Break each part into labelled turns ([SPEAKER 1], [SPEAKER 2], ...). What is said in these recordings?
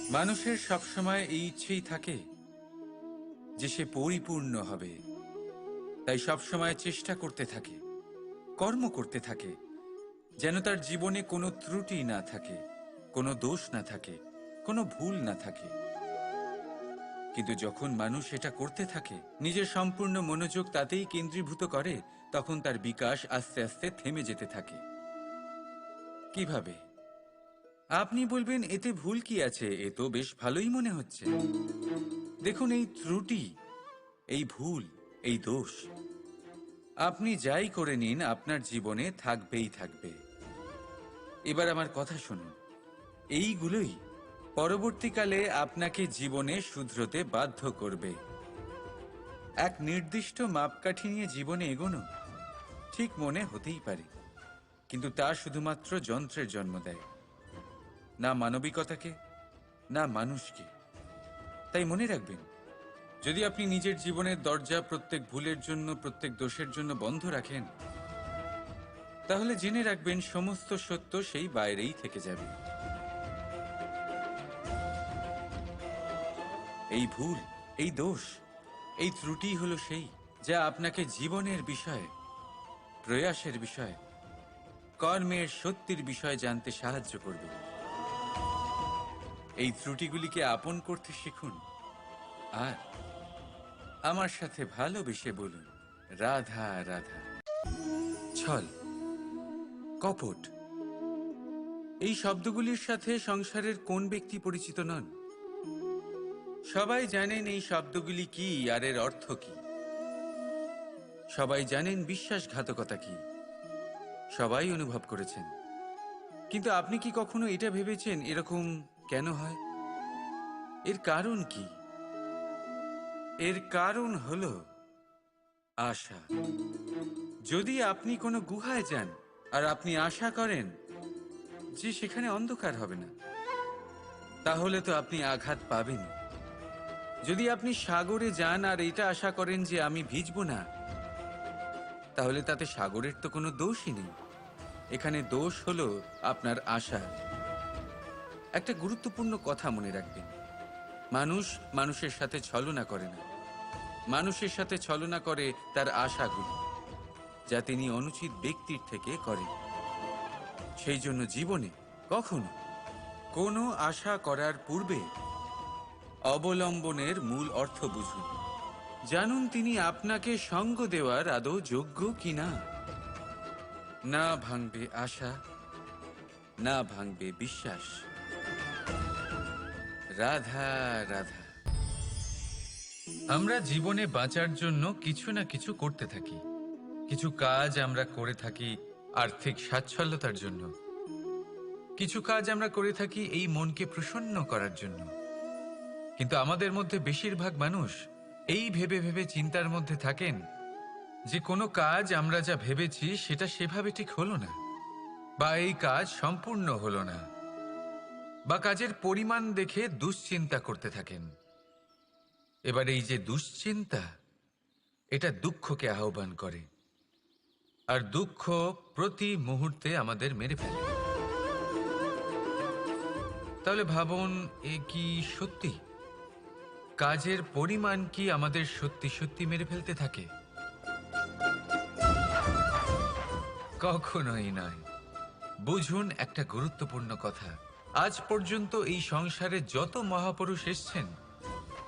[SPEAKER 1] মানুষের সবসময় এই ইচ্ছেই থাকে যে সে পরিপূর্ণ হবে, তাই সবসময় চেষ্টা করতে থাকে, কর্ম করতে থাকে, যেন তার জীবনে কোনো ত্রুটি না থাকে, কোনো দোষ না থাকে, কোনো ভুল না থাকে। কিন্তু যখন মানুষ এটা করতে থাকে, নিজের সম্পূর্ণ মনোযোগ তাতেই কেন্দ্রীভূত করে, তখন তার বিকাশ আস্তে আস্তে থেমে যেতে থাকে। কিভাবে? আপনি বলবেন এতে ভুল কি আছে, এ তো বেশ ভালোই মনে হচ্ছে। দেখুন, এই ত্রুটি, এই ভুল, এই দোষ আপনি যাই করে নিন আপনার জীবনে থাকবেই থাকবে। এবার আমার কথা শুনুন, এইগুলোই পরবর্তীকালে আপনাকে জীবনে শুধরোতে বাধ্য করবে। এক নির্দিষ্ট মাপকাঠি নিয়ে জীবনে এগোনো ঠিক মনে হতেই পারে, কিন্তু তা শুধুমাত্র যন্ত্রের জন্ম দেয়, না মানবিকতাকে, না মানুষকে। তাই মনে রাখবেন, যদি আপনি নিজের জীবনের দরজা প্রত্যেক ভুলের জন্য, প্রত্যেক দোষের জন্য বন্ধ রাখেন, তাহলে জেনে রাখবেন সমস্ত সত্য সেই বাইরেই থেকে যাবে। এই ভুল, এই দোষ, এই ত্রুটি হলো সেই, যা আপনাকে জীবনের বিষয়ে, প্রয়াসের বিষয়ে, কর্মের সত্যির বিষয়ে জানতে সাহায্য করবে। এই ত্রুটিগুলিকে আপন করতে শিখুন, আর আমার সাথে ভালোবেসে বলুন, রাধা রাধা। ছল, কপট, এই শব্দগুলির সাথে সংসারের কোন ব্যক্তি পরিচিত নন? সবাই জানেন এই শব্দগুলি কি আর এর অর্থ কি। সবাই জানেন বিশ্বাসঘাতকতা কি, সবাই অনুভব করেছেন। কিন্তু আপনি কি কখনো এটা ভেবেছেন এরকম কেন হয়? এর কারণ কি? এর কারণ হলো আশা। যদি আপনি কোনো গুহায় যান আর আপনি আশা করেন যে সেখানে অন্ধকার হবে না, তাহলে তো আপনি আঘাত পাবেন। যদি আপনি সাগরে যান আর এটা আশা করেন যে আমি ভিজব না, তাহলে তাতে সাগরের তো কোনো দোষই নেই। এখানে দোষ হলো আপনার আশা। একটা গুরুত্বপূর্ণ কথা মনে রাখবেন, মানুষ মানুষের সাথে ছলনা করে না, মানুষের সাথে ছলনা করে তার আশাগুলি, যা তিনি অনুচিত ব্যক্তির থেকে করেন। সেই জন্য জীবনে কখনো কোনো আশা করার পূর্বে অবলম্বনের মূল অর্থ বুঝুন। জানুন তিনি আপনাকে সঙ্গ দেওয়ার আদৌ যোগ্য কিনা। না ভাঙবে আশা, না ভাঙবে বিশ্বাস। রাধা রাধা। আমরা জীবনে বাঁচার জন্য কিছু না কিছু করতে থাকি। কিছু কাজ আমরা করে থাকি আর্থিক স্বাচ্ছল্যতার জন্য, কিছু কাজ আমরা করে থাকি এই মনকে প্রসন্ন করার জন্য। কিন্তু আমাদের মধ্যে বেশিরভাগ মানুষ এই ভেবে ভেবে চিন্তার মধ্যে থাকেন যে কোনো কাজ আমরা যা ভেবেছি সেটা সেভাবে ঠিক হলো না, বা এই কাজ সম্পূর্ণ হলো না, বা কাজের পরিমাণ দেখে দুশ্চিন্তা করতে থাকেন। এবার এই যে দুশ্চিন্তা, এটা দুঃখকে আহ্বান করে, আর দুঃখ প্রতি মুহূর্তে আমাদের মেরে ফেলে। তাহলে ভাবুন, এ কি সত্যি? কাজের পরিমাণ কি আমাদের সত্যি সত্যি মেরে ফেলতে থাকে? কখনোই নয়। বুঝুন একটা গুরুত্বপূর্ণ কথা, আজ পর্যন্ত এই সংসারে যত মহাপুরুষ এসছেন,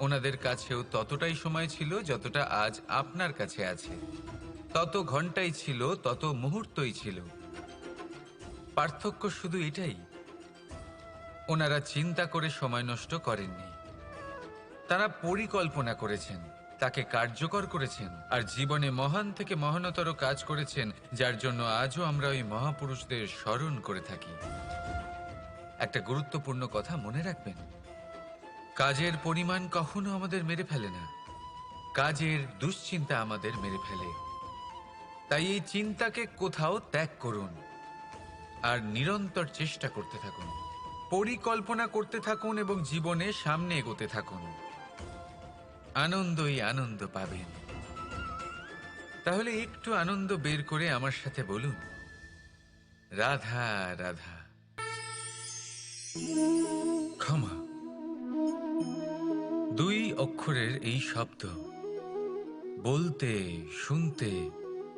[SPEAKER 1] ওনাদের কাছেও ততটাই সময় ছিল যতটা আজ আপনার কাছে আছে, তত ঘন্টাই ছিল, তত মুহূর্তই ছিল। পার্থক্য শুধু এটাই, ওনারা চিন্তা করে সময় নষ্ট করেননি, তারা পরিকল্পনা করেছেন, তাকে কার্যকর করেছেন, আর জীবনে মহান থেকে মহানতর কাজ করেছেন, যার জন্য আজও আমরা ওই মহাপুরুষদের স্মরণ করে থাকি। একটা গুরুত্বপূর্ণ কথা মনে রাখবেন, কাজের পরিমাণ কখনো আমাদের মেরে ফেলে না, কাজের দুশ্চিন্তা আমাদের মেরে ফেলে। তাই এই চিন্তাকে কোথাও ত্যাগ করুন আর নিরন্তর চেষ্টা করতে থাকুন, পরিকল্পনা করতে থাকুন এবং জীবনে সামনে এগোতে থাকুন। আনন্দই আনন্দ পাবেন। তাহলে একটু আনন্দ বের করে আমার সাথে বলুন, রাধা রাধা। ক্ষমা, দুই অক্ষরের এই শব্দ বলতে, শুনতে,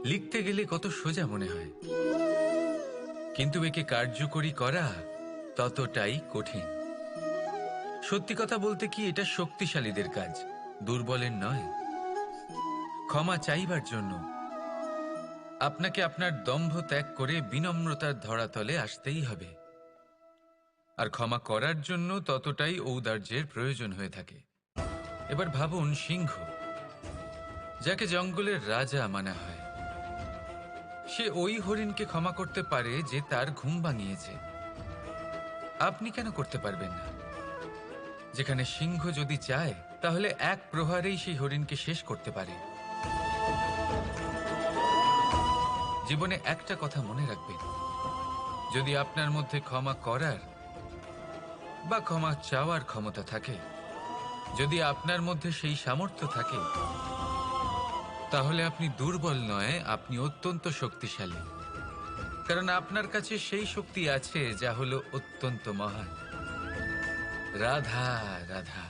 [SPEAKER 1] লিখতে গেলে কত সোজা মনে হয়, কিন্তু একে কার্যকরী করা ততটাই কঠিন। সত্যি কথা বলতে কি, এটা শক্তিশালীদের কাজ, দুর্বলের নয়। ক্ষমা চাইবার জন্য আপনাকে আপনার দম্ভ ত্যাগ করে বিনম্রতার ধরাতলে আসতেই হবে। আর ক্ষমা করার জন্য ততটাই ঔদার্যের প্রয়োজন হয়ে থাকে। এবার ভাবুন, সিংহ, যাকে জঙ্গলের রাজা মানা হয়, সে ওই হরিণকে ক্ষমা করতে পারে যে তার ঘুম ভাঙিয়েছে। আপনি কেন করতে পারবেন না? যেখানে সিংহ যদি চায়, তাহলে এক প্রহারেই সেই হরিণকে শেষ করতে পারে। জীবনে একটা কথা মনে রাখবেন, যদি আপনার মধ্যে ক্ষমা করার বা ক্ষমা চাওয়ার ক্ষমতা থাকে, যদি আপনার মধ্যে সেই সামর্থ্য থাকে, তাহলে আপনি দুর্বল নয়, আপনি অত্যন্ত শক্তিশালী। কারণ আপনার কাছে সেই শক্তি আছে যা হলো অত্যন্ত মহান। রাধা রাধা।